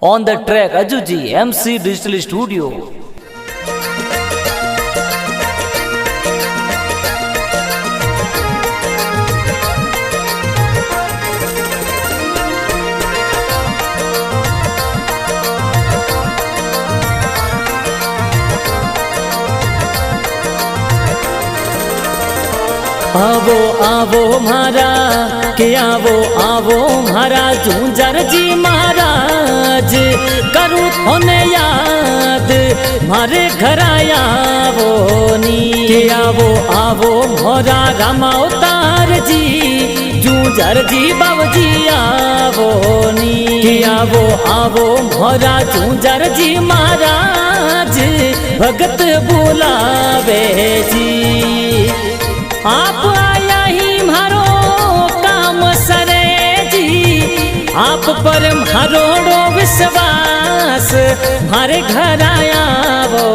On the track, Ajuji, MC Digital Studio. आवो आवो मारा के आवो आवो मारा झूंझर जी महाराज करूँ थोने याद मारे घर आवो नी के आवो आवो मोरा रामा अवतार जी झूंझर जी बाबूजी आवो नी के आवो आवो मोरा झूंझर जी महाराज भगत बुलावे जी आप आया ही मारो काम सरे जी आप पर मारो विश्वास मारे घर आया वो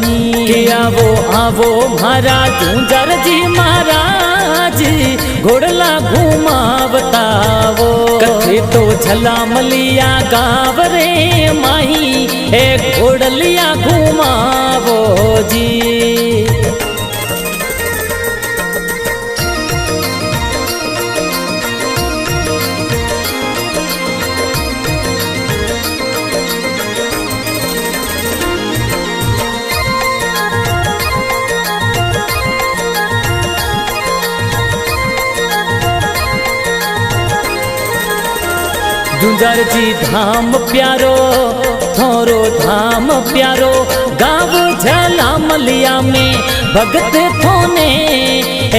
नी के आवो आवो मारा झूंझर जी महाराज घोड़ला घुमावता वो कथे तो झला मलिया गाव रे माही एक घोड़लिया घुमावो जी। झूंझर जी धाम प्यारो थोरो धाम प्यारो गाँव झला मलिया में भगत थोने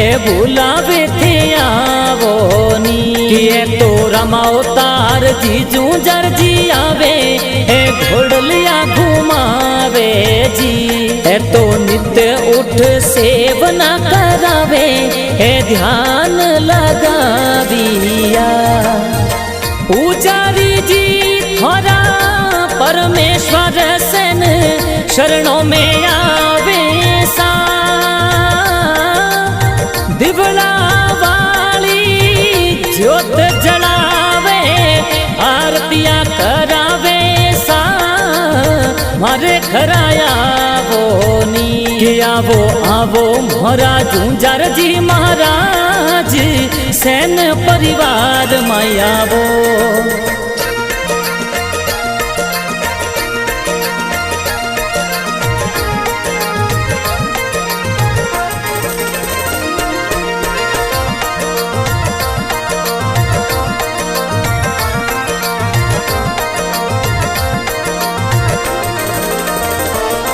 ए बुलावे थे आवो नी किए तो रामा अवतार जी झूंझर जी आवे ए घोड़लिया घुमावे जी ए तो नित्य उठ सेवना करावे ए ध्यान लगाविया पूजारी जी थोड़ा परमेश्वर सेन शरणों में आवे सा दिवला वाली ज्योत जलावे आरतियां करावे सा मारे घर आया वो नी के आवो आवो मोरा झूंझर जी महाराज सैन परिवार मायावो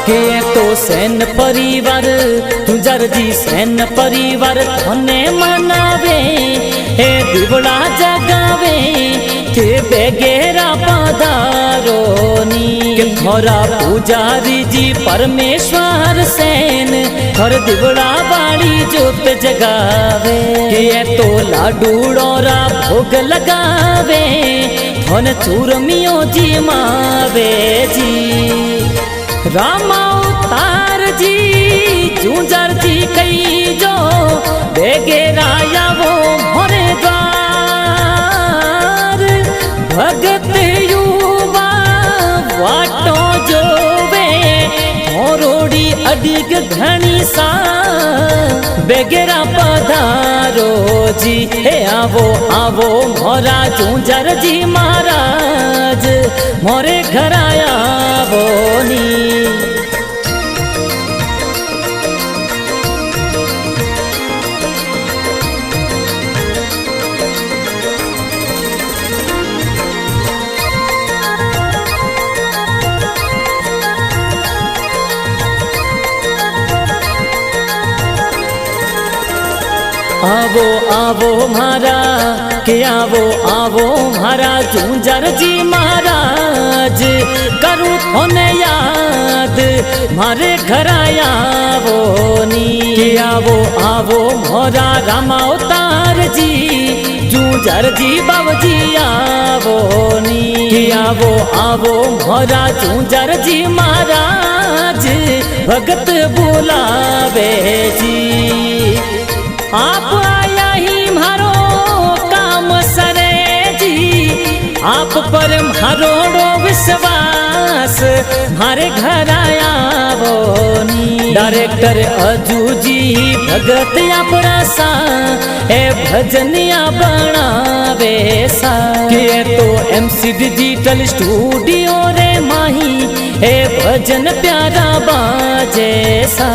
के तो सैन परिवार झूंझर जी सैन परिवार थोने मनावे हे दिवड़ा जगावे के बेगेरा पधारो नी के थोरा पूजारी जी परमेश्वर सैन थोर दिवड़ा बाड़ी जोत जगावे के तो लाडूड़ोरा भोग लगावे थोन चूरमियो जी मावे जी रामा अवतार जी झूंझर जी कई जो बेगेराया वो मोरे द्वार भगत युवा वाटो जोवे मोरोड़ी अडिग घनी सा बेगेरा पधारो जी हे आवो आवो मोरा झूंझर जी महाराज मोरे घर आया वो नी। आवो आवो मारा के आवो आवो मारा झूंझर जी महाराज करूँ थोने याद मारे घर आया वो नी के आवो आवो मोरा रामा अवतार जी झूंझर जी बाबूजी आवो नी के आवो आवो मोरा झूंझर जी महाराज भगत बुलावे जी आप आया ही मारो काम सरे जी आप पर मारो विश्वास मारे घर आवो नी। डायरेक्टर अजूजी भगत अपना सा ए भजनिया बनावे सा के तो MC डिजिटल स्टूडियो रे माही ए भजन प्यारा बाजे सा।